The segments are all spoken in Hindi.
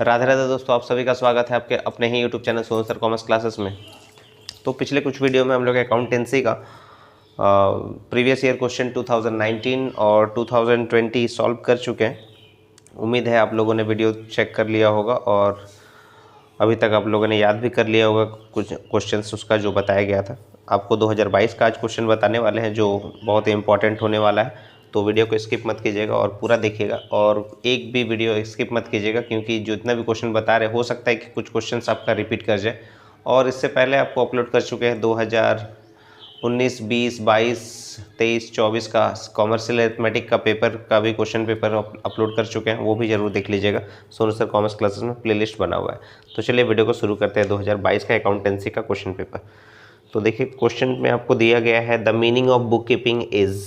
राधे राधे दोस्तों, आप सभी का स्वागत है आपके अपने ही YouTube channel Sonu sir commerce classes में। तो पिछले कुछ वीडियो में हम लोग अकाउंटेंसी का प्रीवियस ईयर क्वेश्चन 2019 और 2020 सॉल्व कर चुके हैं। उम्मीद है आप लोगों ने वीडियो चेक कर लिया होगा और अभी तक आप लोगों ने याद भी कर लिया होगा कुछ क्वेश्चंस उसका जो बताया गया था। आपको 2022 का आज क्वेश्चन बताने वाले हैं जो बहुत ही इंपॉर्टेंट होने वाला है, तो वीडियो को स्किप मत कीजिएगा और पूरा देखिएगा और एक भी वीडियो स्किप मत कीजिएगा, क्योंकि जितना भी क्वेश्चन बता रहे हो सकता है कि कुछ क्वेश्चंस आपका रिपीट कर जाए। और इससे पहले आपको अपलोड कर चुके हैं 2019, 20, 22, 23, 24 का कॉमर्शियल अरिथमेटिक का पेपर का भी क्वेश्चन पेपर अपलोड कर चुके हैं, वो भी जरूर देख लीजिएगा। सोनू सर कॉमर्स क्लासेस में प्लेलिस्ट बना हुआ है। तो चलिए वीडियो को शुरू करते हैं 2022 का अकाउंटेंसी का क्वेश्चन पेपर। तो देखिए क्वेश्चन में आपको दिया गया है the meaning of book keeping is,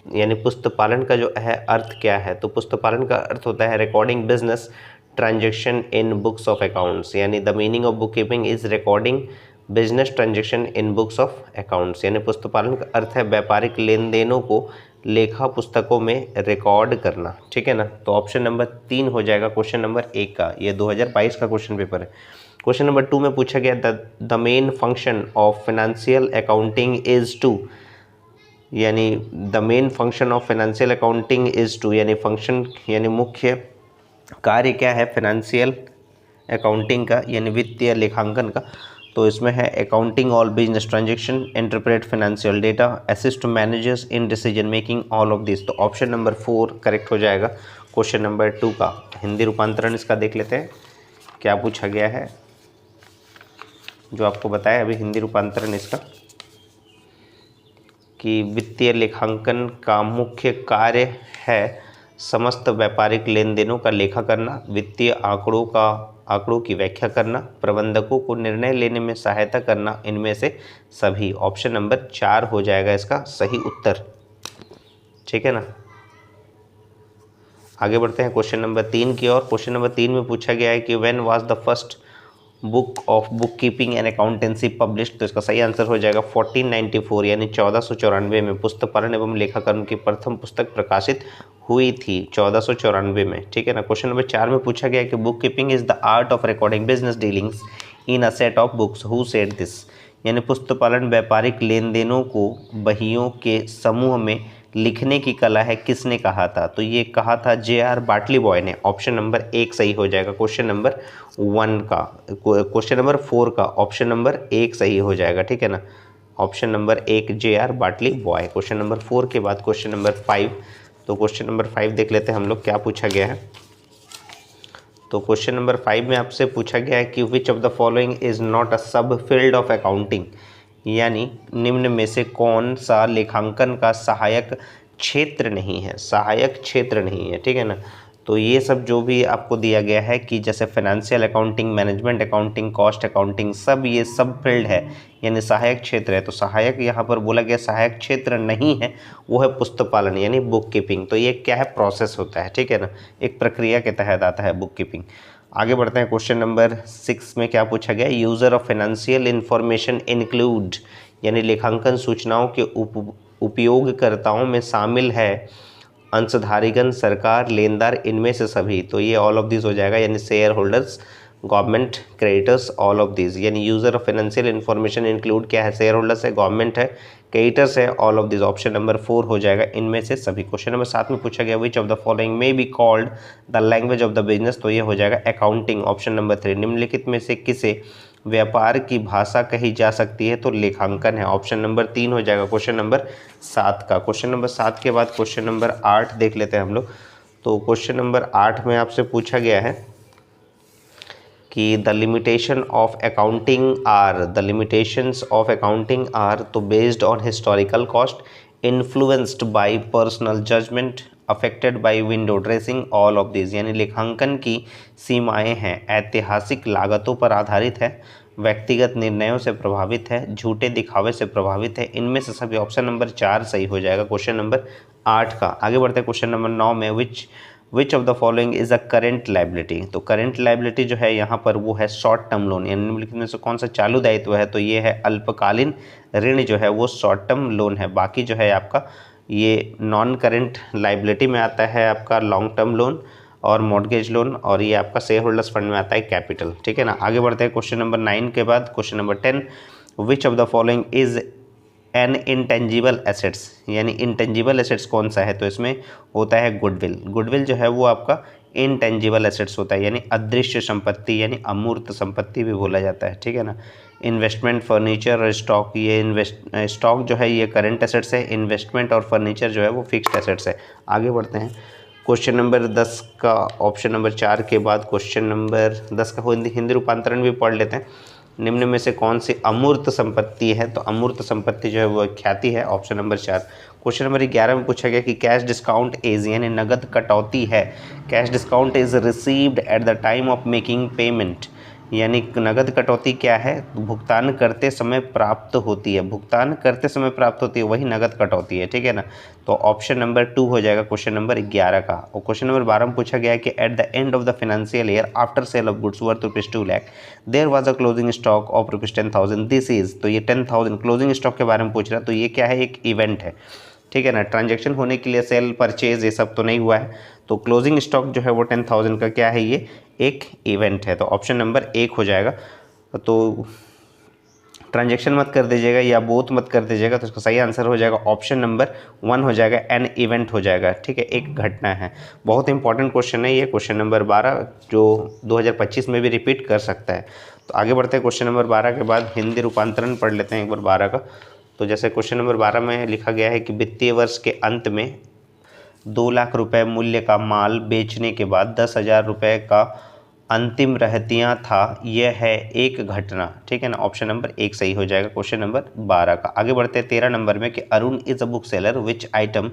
यानी पुस्तपालन का जो है अर्थ क्या है। तो पुस्तपालन का अर्थ होता है recording business transaction in books of accounts, यानी the meaning of book keeping is recording business transaction in books of accounts, यानी पुस्तपालन का अर्थ है व्यापारिक लेन देनों को लेखा पुस्तकों में रिकॉर्ड करना। ठीक है ना। तो ऑप्शन नंबर 3 हो जाएगा क्वेश्चन नंबर 1 का। ये 2022 का क्वेश्चन पेपर है। क्वेश्चन नंबर 2 में पूछा गया the main function of financial accounting is to, यानी the main function of financial accounting is to, यानी फंक्शन यानी मुख्य कार्य क्या है फाइनेंशियल अकाउंटिंग का, यानी वित्तीय लेखांकन का। तो इसमें है accounting all business transaction, interpret financial data, assist managers in decision making, all of this. तो ऑप्शन नंबर 4 करेक्ट हो जाएगा क्वेश्चन नंबर 2 का। हिंदी रूपांतरण इसका देख लेते हैं क्या पूछा गया है, जो आपको बताया अभी हिंदी रूपांतरण इसका कि वित्तीय लेखांकन का मुख्य कार्य है समस्त व्यापारिक लेन देनों का लेखा करना, वित्तीय आंकड़ों की व्याख्या करना, प्रबंधकों को निर्णय लेने में सहायता करना, इनमें से सभी। ऑप्शन नंबर 4 हो जाएगा इसका सही उत्तर। ठीक है ना। आगे बढ़ते हैं क्वेश्चन नंबर 3 की ओर। क्वेश्चन नंबर 3 में पूछा गया है कि when was the first book of book keeping and accountancy published. तो इसका सही आंसर हो जाएगा 1494, यानी 1494 में पुस्तपालन एवं लेखाकरण की प्रथम पुस्तक प्रकाशित हुई थी 1494 में। ठीक है ना। क्वेश्चन नंबर 4 में पूछा गया है कि book keeping is the art of recording business dealings in a set of books, who said this, यानी पुस्तपालन व्यापारिक लेन देनों को बहियों के समूह में लिखने की कला है, किसने कहा था। तो ये कहा था J.R. बाटली बॉय ने। ऑप्शन नंबर 1 सही हो जाएगा क्वेश्चन नंबर 1 का। क्वेश्चन नंबर 4 का ऑप्शन नंबर 1 सही हो जाएगा। ठीक है ना। Option number 1 J.R. बाटली बॉय। क्वेश्चन नंबर 4 के बाद क्वेश्चन नंबर 5। तो क्वेश्चन नंबर 5 देख लेते हैं हम लोग क्या पूछा गया है। तो क्वेश्चन नंबर 5 में आपसे पूछा गया है कि which of the following is not a सब फील्ड ऑफ अकाउंटिंग, यानी निम्न में से कौन सा लेखांकन का सहायक क्षेत्र नहीं है, सहायक क्षेत्र नहीं है। ठीक है ना। तो ये सब जो भी आपको दिया गया है कि जैसे financial accounting, management accounting, cost accounting, सब ये सब फील्ड है, यानी सहायक क्षेत्र है। तो सहायक यहाँ पर बोला गया सहायक क्षेत्र नहीं है, वो है पुस्तपालन यानी बुक कीपिंग। तो ये क्या है, प्रोसेस होता है। ठीक है ना। एक प्रक्रिया के तहत आता है बुक कीपिंग। आगे बढ़ते हैं क्वेश्चन नंबर 6 में क्या पूछा गया, user of financial information include, यानी लेखांकन सूचनाओं के उपयोगकर्ताओं में शामिल है अंशधारीगण, सरकार, लेनदार, इनमें से सभी। तो ये ऑल ऑफ दिस हो जाएगा, यानी share holders, government, creditors, all of this. यानी user of financial information include क्या है, शेयर होल्डर्स है, गवर्नमेंट है, क्रेडिटर्स है, all of this. Option number 4 हो जाएगा इनमें से सभी। क्वेश्चन नंबर 7 में पूछा गया which of the following may be called the language of the business. तो ये हो जाएगा अकाउंटिंग। ऑप्शन नंबर 3 निम्नलिखित में से किसे व्यापार की भाषा कही जा सकती है। तो लेखांकन है। ऑप्शन नंबर 3 हो जाएगा क्वेश्चन नंबर 7 का। क्वेश्चन नंबर 7 के बाद क्वेश्चन नंबर 8 देख लेते हैं हम लोग। तो क्वेश्चन नंबर 8 में आपसे पूछा गया है कि the limitation of accounting are तो based on historical cost, influenced by personal judgement, affected by window dressing, all of this. यानी लेखांकन की सीमाएं हैं ऐतिहासिक लागतों पर आधारित है, व्यक्तिगत निर्णयों से प्रभावित है, झूठे दिखावे से प्रभावित है, इनमें से सभी। ऑप्शन नंबर 4 सही हो जाएगा क्वेश्चन नंबर 8 का। आगे बढ़ते हैं क्वेश्चन नंबर 9 में which of the following is a current liability. तो करेंट लाइबिलिटी जो है यहाँ पर वो है शॉर्ट टर्म लोन, यानी निम्नलिखित में से कौन सा चालू दायित्व है। तो ये है अल्पकालीन ऋण जो है वो शॉर्ट टर्म लोन है। बाकी जो है आपका ये नॉन करेंट लाइबिलिटी में आता है आपका लॉन्ग टर्म लोन, और मॉर्गेज लोन, और ये आपका शेयर होल्डर्स फंड में आता है कैपिटल, ठीक है ना। आगे बढ़ते हैं क्वेश्चन नंबर 9 के बाद question number 10, which of the following is an intangible assets, यानी इंटेंजिबल एसेट्स कौन सा है, तो इसमें होता है गुडविल। गुडविल जो है वो आपका इंटेंजिबल एसेट्स होता है, यानी अदृश्य संपत्ति, यानी अमूर्त संपत्ति भी बोला जाता है, ठीक है ना। इन्वेस्टमेंट, फर्नीचर और स्टॉक, ये स्टॉक जो है ये करंट एसेट्स है, इन्वेस्टमेंट और फर्नीचर जो है वो फिक्स्ड एसेट्स है। आगे बढ़ते हैं क्वेश्चन नंबर 10 का ऑप्शन नंबर 4 के बाद क्वेश्चन नंबर 10 का हिंदी रूपांतरण भी पढ़ लेते हैं। निम्न में से कौन सी अमूर्त संपत्ति है, तो अमूर्त संपत्ति जो है वो ख्याति है, ऑप्शन नंबर 4। क्वेश्चन नंबर 11 में पूछा गया कि कैश डिस्काउंट इज, यानी नगद कटौती है, cash discount is received at the time of making payment, यानी नगद कटौती क्या है, भुगतान करते समय प्राप्त होती है, भुगतान करते समय प्राप्त होती है, वही नगद कटौती है, ठीक है ना। तो ऑप्शन नंबर 2 हो जाएगा क्वेश्चन नंबर 11 का। और क्वेश्चन नंबर 12 में पूछा गया है कि at the end of the financial year after sale of goods worth ₹2 lakh there was a closing stock of ₹10,000 this is, तो ये 10,000 क्लोजिंग स्टॉक के बारे में पूछ रहा है, तो ये क्या है, एक इवेंट है, ठीक है ना। ट्रांजैक्शन होने के लिए सेल परचेज ये सब तो नहीं हुआ है, तो क्लोजिंग स्टॉक जो है वो 10,000 का क्या है, ये एक इवेंट है, तो ऑप्शन नंबर 1 हो जाएगा। तो ट्रांजैक्शन मत कर दीजिएगा या बोथ मत कर दीजिएगा, तो इसका सही आंसर हो जाएगा ऑप्शन नंबर 1 हो जाएगा, एन इवेंट हो जाएगा, ठीक है, एक घटना है। बहुत इंपॉर्टेंट क्वेश्चन है ये, क्वेश्चन नंबर 12 जो 2025 में भी रिपीट कर सकता है। तो आगे बढ़ते हैं क्वेश्चन नंबर 12 के बाद हिंदी रूपांतरण पढ़ लेते हैं एक बार 12 का। तो जैसे क्वेश्चन नंबर 12 में लिखा गया है कि वित्तीय वर्ष के अंत में 2 लाख रुपए मूल्य का माल बेचने के बाद 10,000 रुपये का अंतिम रहतियाँ था, यह है एक घटना, ठीक है ना। ऑप्शन नंबर 1 सही हो जाएगा क्वेश्चन नंबर 12 का। आगे बढ़ते हैं 13 नंबर में कि Arun is a book seller which item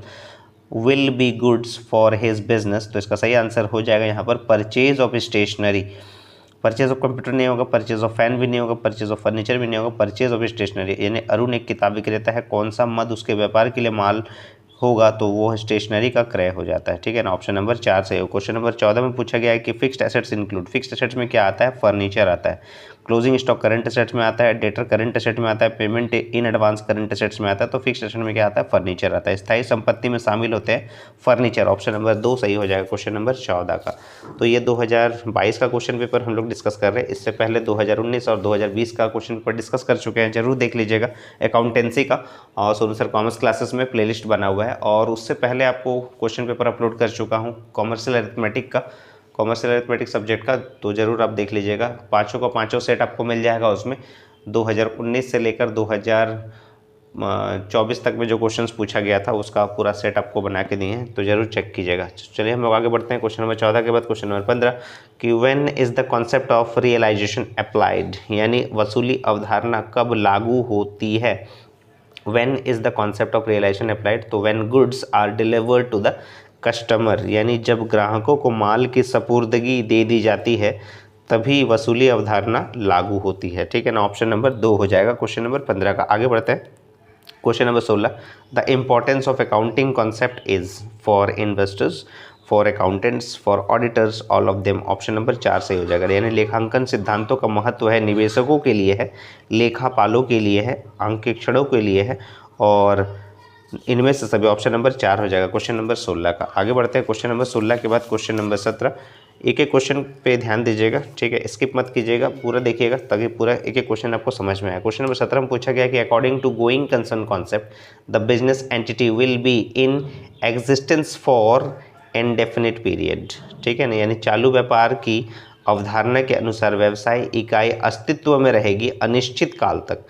will be goods for his business, तो इसका सही आंसर हो जाएगा यहाँ पर purchase of stationery. Purchase of computer नहीं होगा, परचेज ऑफ फैन भी नहीं होगा, परचेज ऑफ फर्नीचर भी नहीं होगा, परचेज ऑफ स्टेशनरी, यानी अरुण एक किताब विक्रेता है, कौन सा मद उसके व्यापार के लिए माल होगा, तो वो स्टेशनरी का क्रय हो जाता है, ठीक है ना। ऑप्शन नंबर 4 से हो। क्वेश्चन नंबर 14 में पूछा गया है कि fixed assets include, fixed assets में क्या आता है, फर्नीचर आता है, क्लोजिंग स्टॉक करंट एसेट्स में आता है, डेटर करंट एसेट में आता है, payment in advance current assets में आता है, तो फिक्स्ड एसेट में क्या आता है, फर्नीचर आता है। स्थायी संपत्ति में शामिल होते हैं फर्नीचर, ऑप्शन नंबर 2 सही हो जाएगा क्वेश्चन नंबर 14 का। तो ये 2022 का क्वेश्चन पेपर हम लोग डिस्कस कर रहे हैं, इससे पहले 2019 और 2020 का क्वेश्चन पेपर डिस्कस कर चुके हैं, जरूर देख लीजिएगा अकाउंटेंसी का, और सोनू सर कॉमर्स क्लासेस में प्लेलिस्ट बना हुआ है, और उससे पहले आपको क्वेश्चन पेपर अपलोड कर चुका हूँ कॉमर्शियल अरिथमेटिक का, कॉमर्शियल अरिथमेटिक सब्जेक्ट का, तो ज़रूर आप देख लीजिएगा। पाँचों का पाँचों सेट आपको मिल जाएगा उसमें, 2019 से लेकर 2024 तक में जो क्वेश्चंस पूछा गया था उसका पूरा सेट आपको बना के दिए हैं, तो ज़रूर चेक कीजिएगा। चलिए हम लोग आगे बढ़ते हैं क्वेश्चन नंबर 14 के बाद क्वेश्चन नंबर 15 कि when is the concept of realisation applied, यानी वसूली अवधारणा कब लागू होती है। When is the concept of realisation applied, तो when goods are delivered to the customer, यानी जब ग्राहकों को माल की सपुर्दगी दे दी जाती है तभी वसूली अवधारणा लागू होती है, ठीक है ना। ऑप्शन नंबर 2 हो जाएगा क्वेश्चन नंबर 15 का। आगे बढ़ते हैं question number 16, the importance of accounting concept is for investors, for accountants, four auditors, all of them, option number 4 से हो जाएगा। यानी लेखांकन सिद्धांतों का महत्व है, निवेशकों के लिए है, लेखापालों के लिए है, अंकेक्षणों के लिए है, और इनमें से सभी, ऑप्शन नंबर 4 हो जाएगा क्वेश्चन नंबर 16 का। आगे बढ़ते हैं क्वेश्चन नंबर 16 के बाद क्वेश्चन नंबर 17। एक एक क्वेश्चन पे ध्यान दीजिएगा, ठीक है, स्किप मत कीजिएगा, पूरा देखिएगा ताकि पूरा एक एक क्वेश्चन आपको समझ में आए। क्वेश्चन नंबर 17 में पूछा गया कि according to going concern concept the business entity will be in existence for indefinite period, ठीक है ना, यानी चालू व्यापार की अवधारणा के अनुसार व्यवसाय इकाई अस्तित्व में रहेगी अनिश्चित काल तक,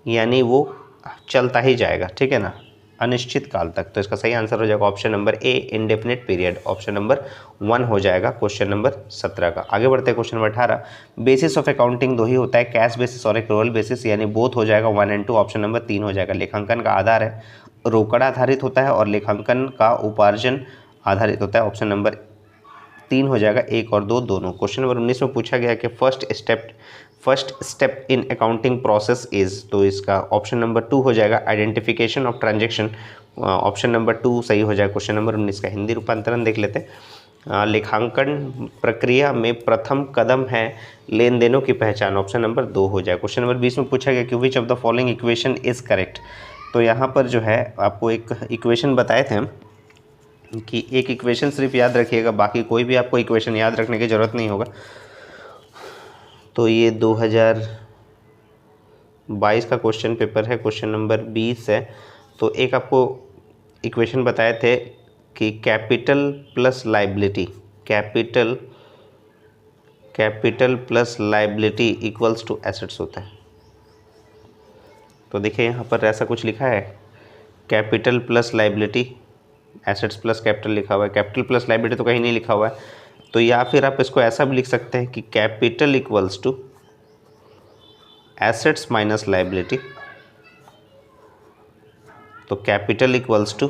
यानी वो चलता ही जाएगा, ठीक है ना, अनिश्चित काल तक। तो इसका सही आंसर हो जाएगा option number A, indefinite period, option number 1 हो जाएगा क्वेश्चन नंबर 17 का। आगे बढ़ते हैं question number 18, basis of accounting 2 ही होता है, कैश बेसिस और एक्रूअल बेसिस, यानी बोथ हो जाएगा 1 और 2, ऑप्शन नंबर 3 हो जाएगा। लेखांकन का आधार है, रोकड़ आधारित होता है, और लेखांकन का उपार्जन आधारित होता है, ऑप्शन नंबर 3 हो जाएगा, 1 और 2 दोनों। क्वेश्चन नंबर 19 में पूछा गया कि first step in accounting process is, तो इसका ऑप्शन नंबर 2 हो जाएगा identification of transaction, option number 2 सही हो जाएगा क्वेश्चन नंबर 19 का। हिंदी रूपांतरण देख लेते हैं। लेखांकन प्रक्रिया में प्रथम कदम है लेन देनों की पहचान, ऑप्शन नंबर 2 हो जाएगा। क्वेश्चन नंबर 20 में पूछा गया कि which of the following equation is correct, तो यहाँ पर जो है आपको एक इक्वेशन बताए थे हम, कि एक इक्वेशन सिर्फ याद रखिएगा, बाकी कोई भी आपको इक्वेशन याद रखने की ज़रूरत नहीं होगा। तो ये 2022 का क्वेश्चन पेपर है, क्वेश्चन नंबर 20 है। तो एक आपको इक्वेशन बताए थे कि capital plus liability, capital plus liability equals to assets होता है। तो देखिए यहाँ पर ऐसा कुछ लिखा है, capital plus liability, assets plus capital लिखा हुआ है। कैपिटल प्लस लाइबिलिटी तो कहीं नहीं लिखा हुआ है। तो या फिर आप इसको ऐसा भी लिख सकते हैं कि capital equals to assets minus liability. तो capital equals to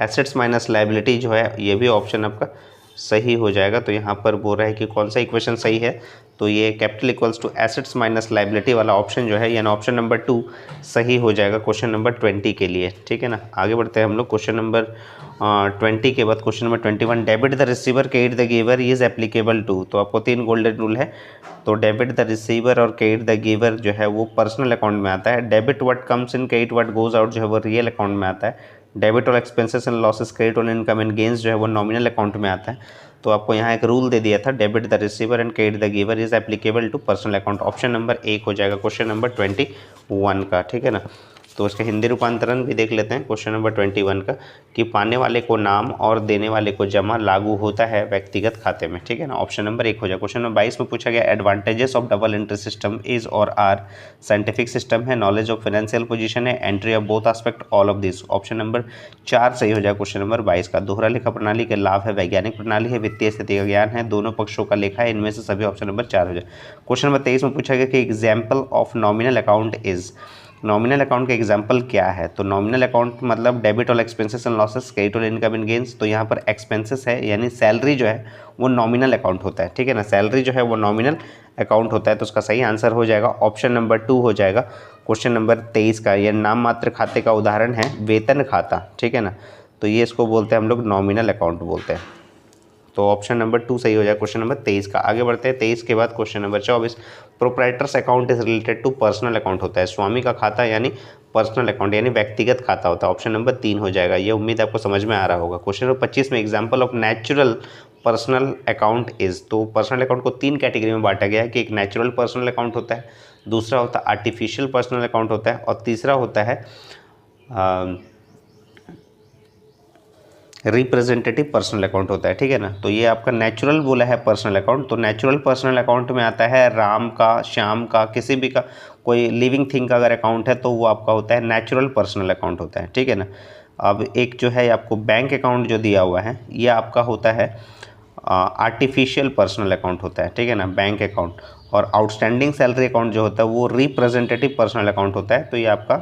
assets minus liability जो है, ये भी ऑप्शन आपका सही हो जाएगा। तो यहाँ पर बोल रहा है कि कौन सा इक्वेशन सही है, तो ये capital equals to assets minus liability वाला ऑप्शन जो है, यानी ऑप्शन नंबर 2 सही हो जाएगा क्वेश्चन नंबर 20 के लिए। ठीक है ना, आगे बढ़ते हैं हम लोग। क्वेश्चन नंबर 20 के बाद question number 21, debit the receiver credit the giver is applicable to. तो आपको 3 गोल्डन रूल है। तो डेबिट द रिसीवर और क्रेडिट द गिवर जो है वो पर्सनल अकाउंट में आता है। Debit what comes in, credit what goes out जो है वो रियल अकाउंट में आता है। डेबिट और एक्सपेंसेस एंड लॉसेस, क्रेडिट और इनकम एंड गेंस जो है वो नॉमिनल अकाउंट में आता है। तो आपको यहाँ एक रूल दे दिया था, debit the receiver and credit the giver is applicable to personal account. Option number 1 हो जाएगा क्वेश्चन नंबर 21 का। ठीक है ना, तो उसका हिंदी रूपांतरण भी देख लेते हैं क्वेश्चन नंबर 21 का, कि पाने वाले को नाम और देने वाले को जमा लागू होता है व्यक्तिगत खाते में। ठीक है ना, ऑप्शन नंबर 1 हो जाए। क्वेश्चन नंबर 22 में पूछा गया, advantages of double entry system is और आर साइंटिफिक सिस्टम है, नॉलेज ऑफ फाइनेंशियल पोजीशन है, entry of both aspect all of this. Option number 4 सही हो जाए क्वेश्चन नंबर 22 का। दोहरा लेखा प्रणाली के लाभ है, वैज्ञानिक प्रणाली है, वित्तीय स्थिति का ज्ञान है, दोनों पक्षों का लेखा है, इनमें से सभी ऑप्शन नंबर 4 हो जाए। क्वेश्चन नंबर 23 में पूछा गया कि example of nominal account is, nominal account का एग्जाम्पल क्या है। तो नॉमिनल अकाउंट मतलब डेबिट और एक्सपेंसेस एंड लॉसेस, क्रेडिट और इनकम एंड गेंस। तो यहाँ पर एक्सपेंसेस है, यानी सैलरी जो है वो नॉमिनल अकाउंट होता है। ठीक है ना, सैलरी जो है वो नॉमिनल अकाउंट होता है। तो उसका सही आंसर हो जाएगा ऑप्शन नंबर 2 हो जाएगा क्वेश्चन नंबर 23 का। यह नाम मात्र खाते का उदाहरण है, वेतन खाता। ठीक है ना, तो ये इसको बोलते हैं हम लोग नॉमिनल अकाउंट बोलते हैं। तो ऑप्शन नंबर 2 सही हो जाए क्वेश्चन नंबर 23 का। आगे बढ़ते हैं 23 के बाद question number 24, proprietors account is related to personal account होता है। स्वामी का खाता यानी पर्सनल अकाउंट यानी व्यक्तिगत खाता होता है। ऑप्शन नंबर 3 हो जाएगा। ये उम्मीद आपको समझ में आ रहा होगा। क्वेश्चन नंबर 25 में example of natural personal account is. तो पर्सनल अकाउंट को 3 कैटेगरी में बांटा गया है कि एक नेचुरल पर्सनल अकाउंट होता है, दूसरा होता है आर्टिफिशियल पर्सनल अकाउंट होता है, और तीसरा होता है रिप्रेजेंटेटिव पर्सनल अकाउंट होता है। ठीक है ना, तो ये आपका नेचुरल बोला है पर्सनल अकाउंट। तो नेचुरल पर्सनल अकाउंट में आता है राम का, श्याम का, किसी भी का, कोई लिविंग थिंग का अगर अकाउंट है तो वो आपका होता है नेचुरल पर्सनल अकाउंट होता है। ठीक है ना, अब एक जो है आपको बैंक अकाउंट जो दिया हुआ है ये आपका होता है आर्टिफिशियल पर्सनल अकाउंट होता है। ठीक है ना, बैंक अकाउंट। और आउटस्टैंडिंग सैलरी अकाउंट जो होता है वो रिप्रेजेंटेटिव पर्सनल अकाउंट होता है। तो ये आपका,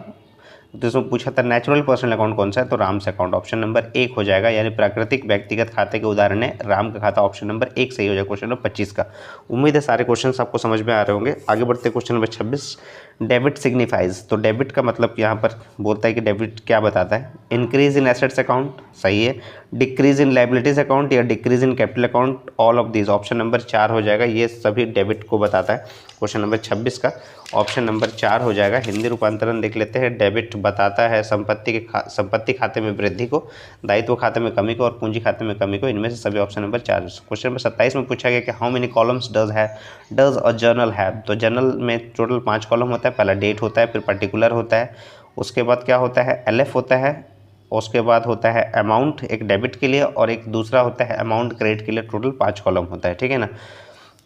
तो इसमें पूछा था नेचुरल पर्सनल अकाउंट कौन सा है, तो राम्स अकाउंट ऑप्शन नंबर 1 हो जाएगा। यानी प्राकृतिक व्यक्तिगत खाते के उदाहरण है राम का खाता, ऑप्शन नंबर 1 सही हो जाएगा क्वेश्चन नंबर 25 का। उम्मीद है सारे क्वेश्चंस आपको समझ में आ रहे होंगे। आगे बढ़ते क्वेश्चन नंबर 26, डेबिट सिग्निफाइज। तो डेबिट का मतलब यहाँ पर बोलता है कि डेबिट क्या बताता है, इंक्रीज इन एसेट्स अकाउंट, सही है, डिक्रीज इन लाइबिलिटीज अकाउंट या decrease in capital account, all of this. Option number 4 हो जाएगा। ये सभी डेबिट को बताता है। क्वेश्चन नंबर 26 का ऑप्शन नंबर 4 हो जाएगा। हिंदी रूपांतरण देख लेते हैं। डेबिट बताता है संपत्ति खाते में वृद्धि को, दायित्व खाते में कमी को और पूंजी खाते में कमी को, इनमें से सभी ऑप्शन नंबर 4। क्वेश्चन नंबर 27 में पूछा गया कि how many columns does a journal have. तो जर्नल में टोटल 5 कॉलम होता है। पहला डेट होता है, फिर पर्टिकुलर होता है, उसके बाद क्या होता है एलएफ होता है, उसके बाद होता है अमाउंट एक डेबिट के लिए, और एक दूसरा होता है अमाउंट क्रेडिट के लिए। टोटल 5 कॉलम होता है। ठीक है ना,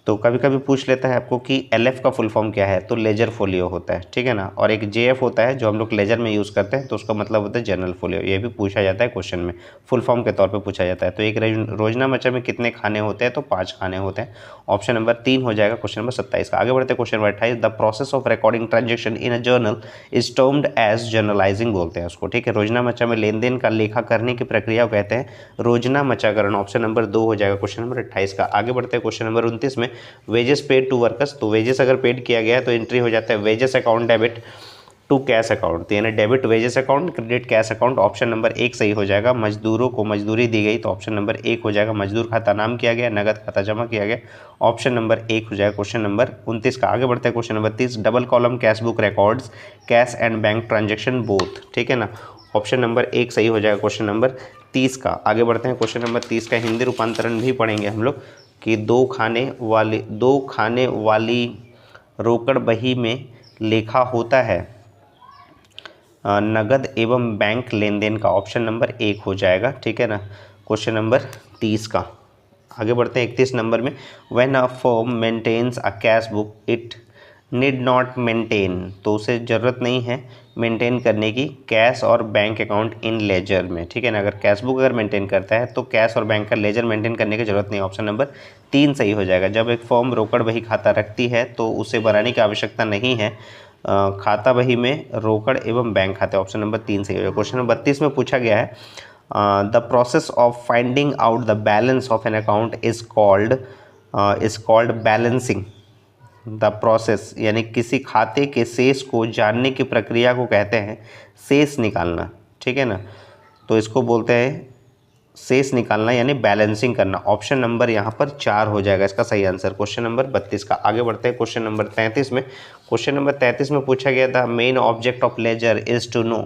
तो कभी कभी पूछ लेता है आपको कि एलएफ का फुल फॉर्म क्या है, तो लेजर फोलियो होता है। ठीक है ना, और एक जेएफ होता है जो हम लोग लेजर में यूज़ करते हैं, तो उसका मतलब होता है जनरल फोलियो। ये भी पूछा जाता है क्वेश्चन में, फुल फॉर्म के तौर पे पूछा जाता है। तो एक रोजना मचा में कितने खाने होते हैं, तो 5 खाने होते हैं। ऑप्शन नंबर 3 हो जाएगा क्वेश्चन नंबर 27 का। आगे बढ़ते हैं question number 28, the process of recording transaction in a journal is termed as journalising बोलते हैं उसको। ठीक है, रोजना मचा में लेन देन का लेखा करने की प्रक्रिया को कहते हैं रोजना मचाकरण। ऑप्शन नंबर 2 हो जाएगा क्वेश्चन नंबर 28 का। आगे बढ़ते हैं क्वेश्चन नंबर 29 में, वेजेस पेड टू वर्कर्स। तो वेजेस अगर पेड किया गया है तो एंट्री हो जाता है wages account debit to cash account, तो यानी debit wages account, credit cash account. Option number 1 सही हो जाएगा। मजदूरों को मजदूरी दी गई, तो ऑप्शन नंबर 1 हो जाएगा। मजदूर खाता नाम किया गया, नगद खाता जमा किया गया, ऑप्शन नंबर 1 हो जाएगा क्वेश्चन नंबर 29 का। आगे बढ़ते हैं question number 30, double column cash book records cash and bank transaction both. ठीक है ना, ऑप्शन नंबर 1 सही हो जाएगा क्वेश्चन नंबर 30 का। आगे बढ़ते हैं, क्वेश्चन नंबर 30 का हिंदी रूपांतरण भी पढ़ेंगे हम लोग कि दो खाने वाली रोकड़ बही में लिखा होता है नगद एवं बैंक लेन देन का। ऑप्शन नंबर 1 हो जाएगा, ठीक है ना, क्वेश्चन नंबर 30 का। आगे बढ़ते हैं 31 नंबर में, when a firm maintains a cash book it need not maintain, तो उसे ज़रूरत नहीं है मेंटेन करने की कैश और बैंक अकाउंट इन लेजर में, ठीक है ना। अगर कैश बुक अगर मेंटेन करता है तो कैश और बैंक का लेजर मेंटेन करने की ज़रूरत नहीं। ऑप्शन नंबर 3 सही हो जाएगा। जब एक फर्म रोकड़ बही खाता रखती है तो उसे बनाने की आवश्यकता नहीं है खाता बही में रोकड़ एवं बैंक खाते। ऑप्शन नंबर 3 सही हो जाएगा। क्वेश्चन नंबर 32 में पूछा गया है the process of finding out the balance of an account is called balancing. The process यानी किसी खाते के शेष को जानने की प्रक्रिया को कहते हैं शेष निकालना, ठीक है ना, तो इसको बोलते हैं शेष निकालना यानी बैलेंसिंग करना। ऑप्शन नंबर यहाँ पर 4 हो जाएगा इसका सही आंसर, क्वेश्चन नंबर 32 का। आगे बढ़ते हैं क्वेश्चन नंबर 33 में। क्वेश्चन नंबर 33 में पूछा गया था main object of ledger is to know,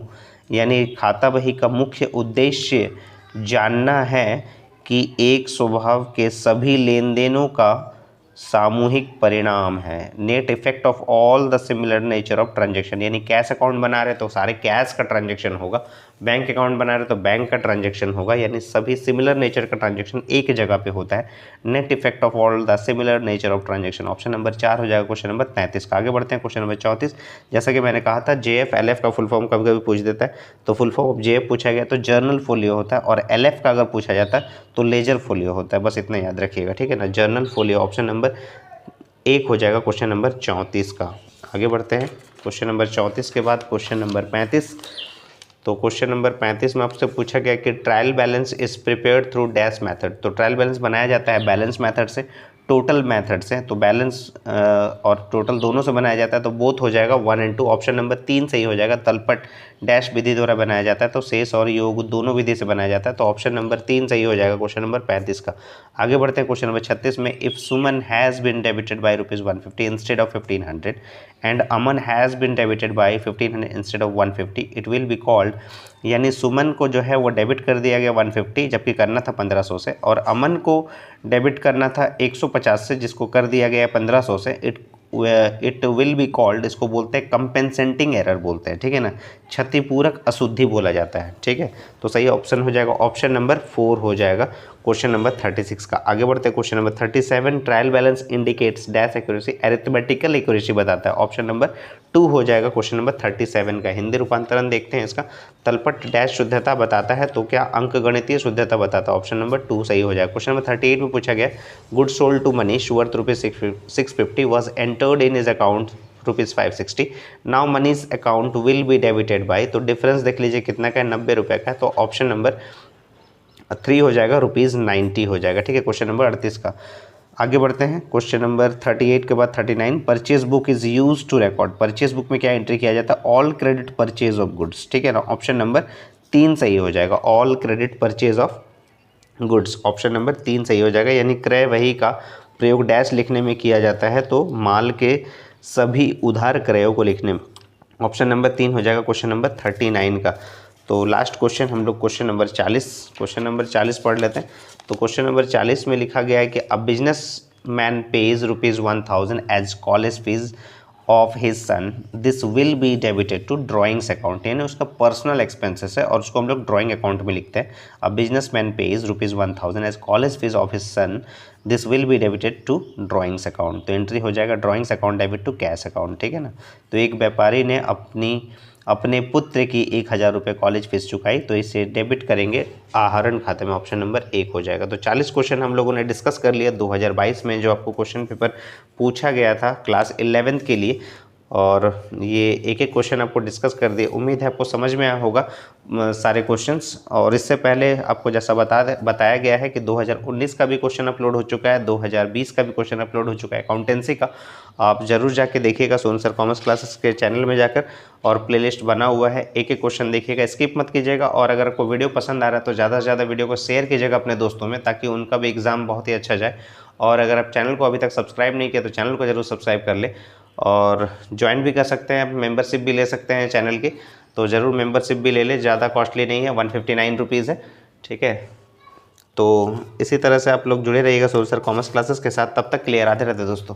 यानी खाता बही का मुख्य उद्देश्य जानना है कि एक स्वभाव के सभी लेन देनों का सामूहिक परिणाम है। Net effect of all the similar nature of transaction, यानी कैश अकाउंट बना रहे तो सारे कैश का ट्रांजेक्शन होगा, बैंक अकाउंट बना रहे तो बैंक का ट्रांजेक्शन होगा, यानी सभी सिमिलर नेचर का ट्रांजेक्शन एक जगह पे होता है। Net effect of all the similar nature of transaction, option number 4 हो जाएगा क्वेश्चन नंबर 33 का। आगे बढ़ते हैं क्वेश्चन नंबर 34। जैसा कि मैंने कहा था JF LF का फुल फॉर्म कभी कभी पूछ देता है, तो फुल फॉर्म ऑफ JF पूछा गया तो जर्नल फोलियो होता है, और LF का अगर पूछा जाता है तो लेजर फोलियो होता है, बस इतना याद रखिएगा, ठीक है ना, जर्नल फोलियो। ऑप्शन नंबर 1 हो जाएगा क्वेश्चन नंबर 34 का। आगे बढ़ते हैं क्वेश्चन नंबर 34 के बाद क्वेश्चन नंबर 35। तो क्वेश्चन नंबर 35 में आपसे पूछा गया कि trial balance is prepared through dash method, तो ट्रायल बैलेंस बनाया जाता है बैलेंस मेथड से, टोटल मेथड से, तो बैलेंस और टोटल दोनों से बनाया जाता है तो बोथ हो जाएगा 1 और 2। ऑप्शन नंबर 3 सही हो जाएगा। तलपट डैश विधि द्वारा बनाया जाता है तो शेष और योग दोनों विधि से बनाया जाता है, तो ऑप्शन नंबर 3 सही हो जाएगा क्वेश्चन नंबर 35 का। आगे बढ़ते हैं क्वेश्चन नंबर 36 में, if Suman has been debited by ₹150 instead of 1500 and Aman has been debited by 1500 instead of 150 it will be called, यानी सुमन को जो है वो डेबिट कर दिया गया 150 जबकि करना था 1500 से, और अमन को डेबिट करना था 150 से जिसको कर दिया गया 1500 से। इट विल बी कॉल्ड, इसको बोलते हैं कंपेंसेटिंग एरर बोलते हैं, ठीक है ना, क्षतिपूरक अशुद्धि बोला जाता है, ठीक है। तो सही ऑप्शन हो जाएगा ऑप्शन नंबर 4 हो जाएगा क्वेश्चन नंबर 36 का। आगे बढ़ते हैं question number 37। Trial balance indicates dash accuracy, arithmetical accuracy बताता है, ऑप्शन नंबर 2 हो जाएगा क्वेश्चन नंबर 37 का। हिंदी रूपांतरण देखते हैं इसका, तलपट डैश शुद्धता बताता है तो क्या अंक गणितीय शुद्धता बताता है, ऑप्शन नंबर 2 सही हो जाएगा। क्वेश्चन नंबर 38 में पूछा गया good sold to Manish worth ₹650 was entered in his account ₹560, now Manish account will be debited by, तो डिफरेंस देख लीजिए कितना का है, 90 रुपये का है, तो ऑप्शन नंबर 3 हो जाएगा ₹90 हो जाएगा, ठीक है, क्वेश्चन नंबर 38 का। आगे बढ़ते हैं क्वेश्चन नंबर 38 के बाद 39। Purchase book is use to record, purchase book में क्या एंट्री किया जाता है, all credit purchase of goods, ठीक है ना, ऑप्शन नंबर 3 सही हो जाएगा, all credit purchase of goods, option number 3 सही हो जाएगा। यानी क्रय वही का प्रयोग डैश लिखने में किया जाता है तो माल के सभी उधार क्रयों को लिखने में, ऑप्शन नंबर 3 हो जाएगा क्वेश्चन नंबर 39 का। तो लास्ट क्वेश्चन हम लोग क्वेश्चन नंबर 40 पढ़ लेते हैं। तो क्वेश्चन नंबर 40 में लिखा गया है कि a business man pays ₹1000 as college fees of his son, this will be debited to drawings account, यानी उसका पर्सनल एक्सपेंसेस है और उसको हम लोग ड्राइंग अकाउंट में लिखते हैं। A business man pays ₹1000 as college fees of his son, this will be debited to drawings account, तो एंट्री हो जाएगा drawings account debit to cash account, ठीक है ना। तो एक व्यापारी ने अपने पुत्र की 1000 रुपये कॉलेज फीस चुकाई तो इसे डेबिट करेंगे आहरण खाते में, ऑप्शन नंबर 1 हो जाएगा। तो 40 क्वेश्चन हम लोगों ने डिस्कस कर लिया 2022 में जो आपको क्वेश्चन पेपर पूछा गया था क्लास 11th के लिए, और ये एक एक क्वेश्चन आपको डिस्कस कर दिए। उम्मीद है आपको समझ में आया होगा सारे क्वेश्चंस। और इससे पहले आपको जैसा बताया गया है कि 2019 का भी क्वेश्चन अपलोड हो चुका है, 2020 का भी क्वेश्चन अपलोड हो चुका है अकाउंटेंसी का, आप ज़रूर जाके देखिएगा सोनू सर कॉमर्स क्लासेस के चैनल में जाकर, और प्लेलिस्ट बना हुआ है, एक एक क्वेश्चन देखिएगा, स्किप मत कीजिएगा। और अगर आपको वीडियो पसंद आ रहा है तो ज़्यादा से ज़्यादा वीडियो को शेयर कीजिएगा अपने दोस्तों में ताकि उनका भी एग्ज़ाम बहुत ही अच्छा जाए। और अगर आप चैनल को अभी तक सब्सक्राइब नहीं किया तो चैनल को ज़रूर सब्सक्राइब कर ले, और ज्वाइन भी कर सकते हैं, मेंबरशिप भी ले सकते हैं चैनल की। तो ज़रूर मेंबरशिप भी ले ले, ज़्यादा कॉस्टली नहीं है, 159 रुपीज़ है, ठीक है। तो इसी तरह से आप लोग जुड़े रहिएगा सोशल कॉमर्स क्लासेस के साथ। तब तक क्लियर आते रहते दोस्तों।